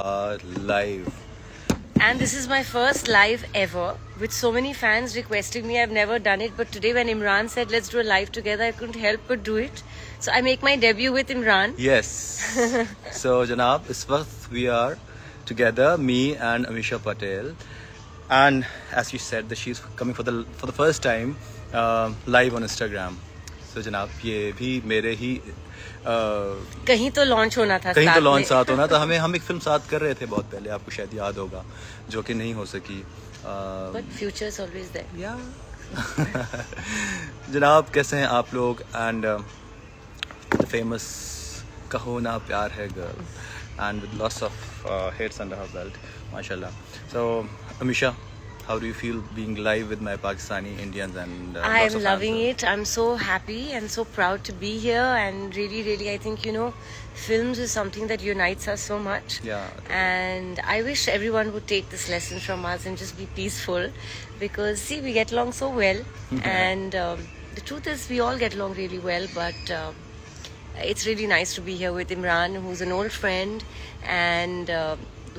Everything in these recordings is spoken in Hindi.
are live. And this is my first live ever with so many fans requesting me. I've never done it, but today when Imran said let's do a live together, I couldn't help but do it. So I make my debut with Imran. Yes. So Janab, इस वक्त we are together, me and Amisha Patel, and as you said that she's coming for the first time live on Instagram. So Janab, ये भी मेरे ही कहीं तो लॉन्च होना था, कहीं तो लॉन्च साथ होना था. हम एक फिल्म साथ कर रहे थे बहुत पहले, आपको शायद याद होगा, जो कि नहीं हो सकी. But future is always there. Yeah. जनाब कैसे हैं आप लोग? एंड फेमस कहो ना प्यार है girl, and with lots of hits under her belt, माशाल्लाह. सो Amisha, how do you feel being live with my Pakistani Indians and I'm loving it. I'm so happy and so proud to be here, and really I think films is something that unites us so much. Yeah. And I wish everyone would take this lesson from us and just be peaceful, because see, we get along so well. And the truth is we all get along really well, but it's really nice to be here with Imran, who's an old friend and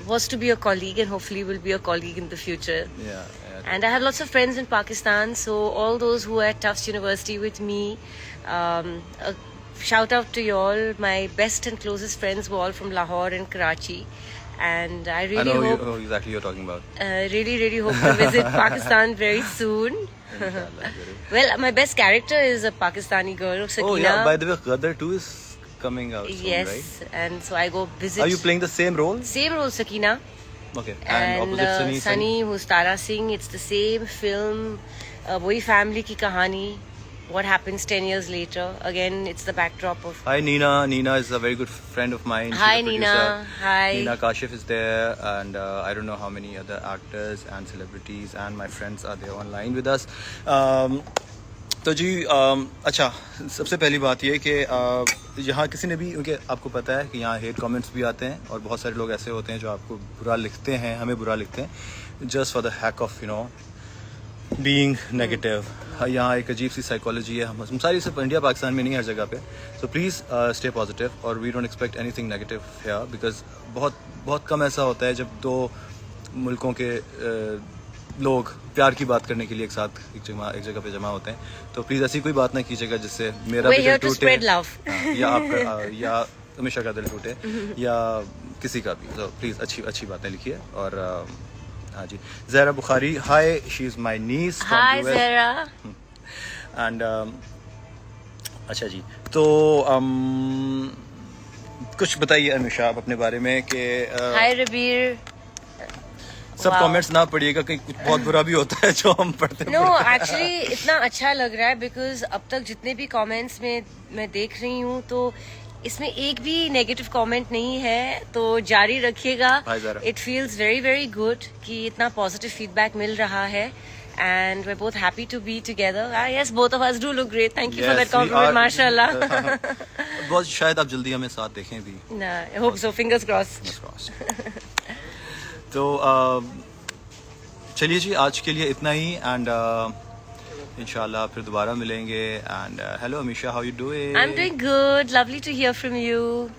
was to be a colleague, and hopefully will be a colleague in the future. Yeah. And I have lots of friends in Pakistan, so all those who are at Tufts University with me, a shout out to you all. My best and closest friends were all from Lahore and Karachi, and I really hope who exactly you're talking about. Really hope to visit Pakistan very soon. Well, my best character is a Pakistani girl, Sakina. Oh yeah, by the way, Ghadar 2 is coming out soon, yes, right? and so I go visit. Are you playing the same role? Same role, Sakina. Okay. And opposite Sunny, who's Tara Singh. It's the same film. वही family की कहानी. What happens 10 years later? Again, it's the backdrop of. Hi Nina. Nina is a very good friend of mine. Hi She's a Nina. producer. Hi. Nina Kashif is there, and I don't know how many other actors and celebrities and my friends are there online with us. तो जी अच्छा, सबसे पहली बात ये कि यहाँ किसी ने भी, क्योंकि आपको पता है कि यहाँ हेट कमेंट्स भी आते हैं, और बहुत सारे लोग ऐसे होते हैं जो आपको बुरा लिखते हैं, हमें बुरा लिखते हैं, just for the hack of being negative. यहाँ एक अजीब सी साइकोलॉजी है, हम सारी सिर्फ इंडिया पाकिस्तान में नहीं, हर जगह पे. सो प्लीज़ स्टे पॉजिटिव, और we don't expect anything negative here, because बहुत कम ऐसा होता है जब दो मुल्कों के लोग प्यार की बात करने के लिए एक साथ एक जगह पे जमा होते हैं. तो प्लीज ऐसी कोई बात ना कीजिएगा जिससे मेरा भी दिल टूटे, या आपका या अमीशा का दिल टूटे, या किसी का भी. तो प्लीज अच्छी बातें लिखिए. और हाँ जी, Zahra Bukhari, hi, she is my niece. Hi Zahra. And अच्छा जी, तो कुछ बताइए अमीशा आप अपने बारे में कि हाय रबीर. सब कमेंट्स ना पढ़िएगा, कहीं कुछ बहुत बुरा भी होता है जो हम पढ़ते हैं. नो, एक्चुअली इतना अच्छा लग रहा है, बिकॉज अब तक जितने भी कमेंट्स में मैं देख रही हूँ, तो इसमें एक भी नेगेटिव कमेंट नहीं है, तो जारी रखिएगा. इट फील्स वेरी गुड कि इतना पॉजिटिव फीडबैक मिल रहा है, and we both happy to be together. Yes, both of us do look great. Thank you for that compliment. माशाल्लाह. बहुत शायद आप जल्दी हमें साथ देखें भी. I hope so. Fingers crossed. तो चलिए जी, आज के लिए इतना ही, एंड इंशाल्लाह फिर दोबारा मिलेंगे. And hello Amisha, how you doing? I am doing good. Lovely to hear from you.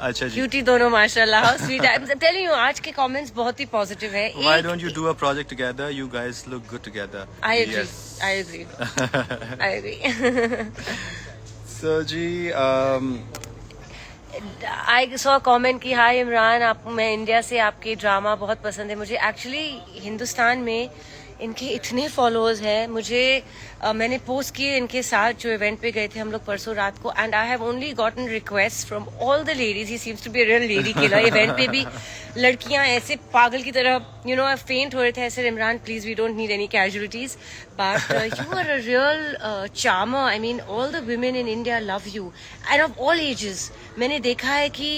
अच्छा जी, क्यूटी दोनों माशाल्लाह. How sweet. I am telling you, आज के कमेंट्स बहुत ही पॉजिटिव है. Why don't you do a project together? You guys look good together. I agree. So जी, आई सॉ कमेंट की हाय इमरान, मैं इंडिया से, आपके ड्रामा बहुत पसंद है मुझे. एक्चुअली हिंदुस्तान में इनके इतने फॉलोअर्स हैं. मुझे मैंने पोस्ट किए इनके साथ जो इवेंट पे गए थे हम लोग परसों रात को, and I have only gotten request from all the ladies. He seems to be a real lady killer. Event पे भी लड़कियां ऐसे पागल की तरह फेंट हो रहे थे ऐसे. Imran please, we don't need any casualties, but you are a real charmer. I mean all the women in India love you, and of all ages. मैंने देखा है कि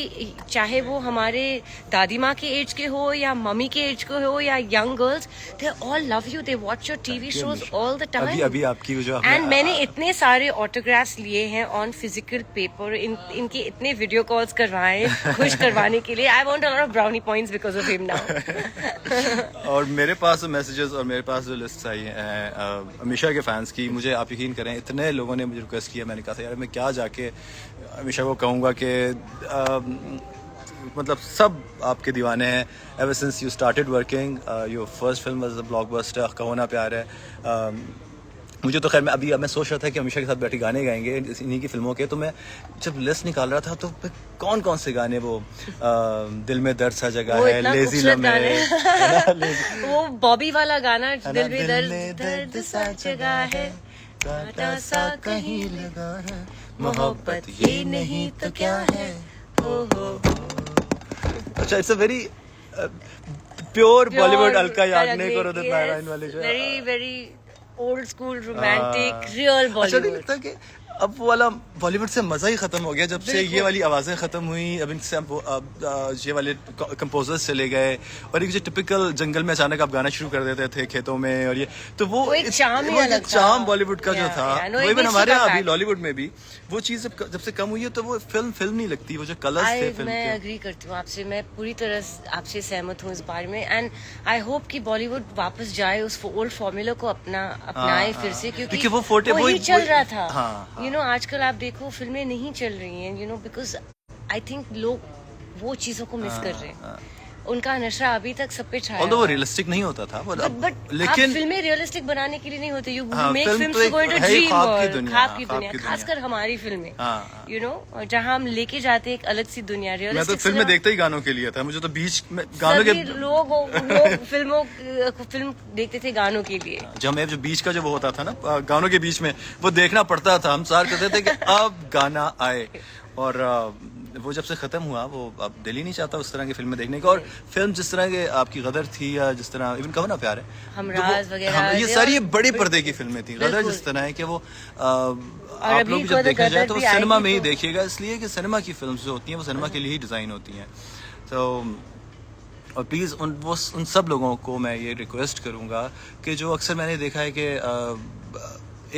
चाहे वो हमारे दादी माँ के एज के हो, या मम्मी के एज के हो, या young girls, they all love you. They watch your TV shows all the time. अभी आपकी जो, एंड मैंने इतने सारे ऑटोग्राफ्स लिए हैं ऑन फिजिकल पेपर. इनके इतने वीडियो कॉल्स करवाए खुश करवाने के लिए. I want a lot of brownie points because of him now. और मेरे पास मैसेजेस और मेरे पास जो लिस्ट आई हैं अमीशा के फैंस की, मुझे आप यकीन करें इतने लोगों ने मुझे रिक्वेस्ट किया. मैंने कहा था यार मैं क्या जाके अमीशा को कहूँगा कि मतलब सब आपके दीवाने हैं ever since you started working. Your first film was a blockbuster, कहो ना प्यार है. मुझे तो खैर मैं सोच रहा था कि अमीषा के साथ बैठे गाने गाएंगे इन्हीं की फिल्मों के. तो मैं जब लिस्ट निकाल रहा था तो कौन कौन से गाने वो दिल में दर्द सा जगह है, लेजी लम्हे, वो बॉबी वाला गाना दिल में दर्द सा जगह है, कांटा सा कहीं लगा है, मोहब्बत ये नहीं तो क्या है, हो. अच्छा, it's a very pure Bollywood Alka Yagnik और उदित नारायण वाले जो very very old school romantic real Bollywood. अच्छा, लगता है कि अब वो वाला बॉलीवुड से मजा ही खत्म हो गया जब से ये वाली आवाजें खत्म हुई. अब इनसे ये वाले कंपोजर्स चले गए और एक जो टिपिकल जंगल में अचानक आप गाना शुरू कर देते थे खेतों में, और ये तो वो एक चार्म ही अलग था. चार्म बॉलीवुड का जो था वो इवन हमारे यहाँ अभी लॉलीवुड में भी वो चीज जब से कम हुई है तो वो फिल्म नहीं लगती. वो जो कलर्स थे फिल्म मैं एग्री करती हूँ आपसे, मैं पूरी तरह आपसे सहमत हूँ इस बारे में. एंड आई होप कि बॉलीवुड वापस जाए उस ओल्ड फॉर्मूला को अपनाए फिर से, क्योंकि वो वही चल रहा था. यू नो आजकल आप देखो फिल्में नहीं चल रही हैं, you know, because I think लोग वो चीजों को मिस कर रहे हैं. उनका नशा अभी तक सब पे छाया. वो रियलिस्टिक नहीं होता था बट लेकिन फिल्में रियलिस्टिक बनाने के लिए नहीं होती. यू मेक फिल्म फिल्म्स तो टू गो इनटू है ही ड्रीम ख्वाब की वर्ल्ड, दुनिया, ख्वाब की ख्वाब दुनिया, की खासकर हमारी फिल्में, यू नो, जहाँ हम लेके जाते हैं एक अलग सी दुनिया. मैं तो रियलिस्टिक फिल्म में देखता ही गानों के लिए था. मुझे तो बीच में गानों के लोग फिल्म देखते थे गानों के लिए. जो बीच का जो वो होता था ना गानों के बीच में, वो देखना पड़ता था. हम सार कहते थे कि अब गाना आए, और वो जब से खत्म हुआ वो अब दिल ही नहीं चाहता उस तरह की फिल्में देखने का. और फिल्म जिस तरह के आपकी गदर थी या जिस तरह इवन कहो ना प्यार है, हमराज वगैरह, ये सारी बड़े पर्दे की फिल्में थी. गदर जिस तरह है कि वो आप लोग भी जब देखा जाए तो वो सिनेमा में ही देखिएगा, इसलिए कि सिनेमा की फिल्म जो होती हैं वो सिनेमा के लिए ही डिजाइन होती हैं. तो और प्लीज़ उन सब लोगों को मैं ये रिक्वेस्ट करूँगा कि जो अक्सर मैंने देखा है कि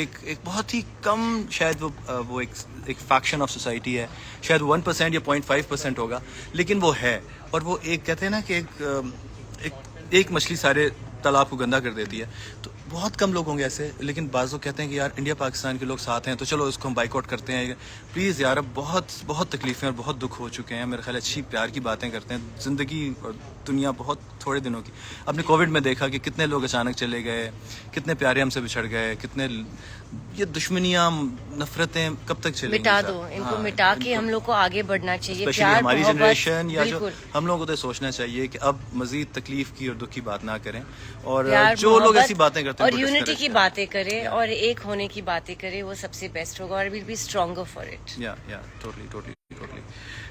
एक बहुत ही कम शायद वो एक फैक्शन ऑफ सोसाइटी है, शायद 1% या 0.5% होगा, लेकिन वो है. और वो एक कहते हैं ना कि एक मछली सारे तालाब को गंदा कर देती है. तो बहुत कम लोग होंगे ऐसे, लेकिन बाज़ लोग कहते हैं कि यार इंडिया पाकिस्तान के लोग साथ हैं तो चलो इसको हम बाइकआउट करते हैं. प्लीज़ यार, अब बहुत तकलीफ़ें और बहुत दुख हो चुके हैं. मेरे ख्याल अच्छी प्यार की बातें करते हैं. ज़िंदगी और दुनिया बहुत थोड़े दिनों की. आपने कोविड में देखा कि कितने लोग अचानक चले गए, कितने प्यारे हमसे बिछड़ गए, कितने ये दुश्मनियाँ नफरतें कब तक चलेंगी. मिटा दो इनको, मिटा के हम लोग को आगे बढ़ना चाहिए. स्पेशली हमारी जनरेशन या जो हम लोगों को तो सोचना चाहिए कि अब मजीद तकलीफ की और दुख की बात ना करें, और जो लोग ऐसी बातें करते हैं और यूनिटी की बातें करें और एक होने की बातें करें, वो सबसे बेस्ट होगा और will be stronger for it. Yeah totally.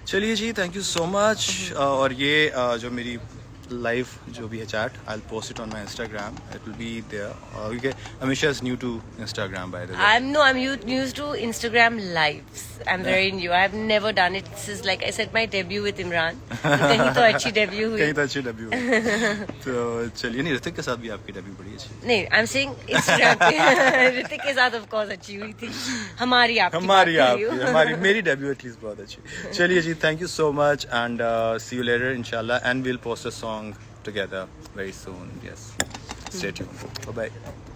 चलिए जी, थैंक यू सो मच. और ये जो मेरी लाइव जो भी है chat, I will post it on my Instagram. It will be there. Amisha is new to Instagram, by the way. I'm used to Instagram lives. I'm very new. I've never done it. This is like I said, my debut with Imran. कहीं तो अच्छी डेब्यू हुई. कहीं तो अच्छी डेब्यू हुई. तो चलिए, नहीं ऋतिक के साथ भी आपकी डेब्यू बड़ी अच्छी. नहीं, I'm saying Instagram पे ऋतिक के साथ of course अच्छी हुई थी. हमारी मेरी डेब्यू एटलीस्ट बहुत अच्छी. चलिए जी, thank you so much and see you later इंशाल्लाह, and we'll post a song together very soon. Yes, stay tuned. Bye bye.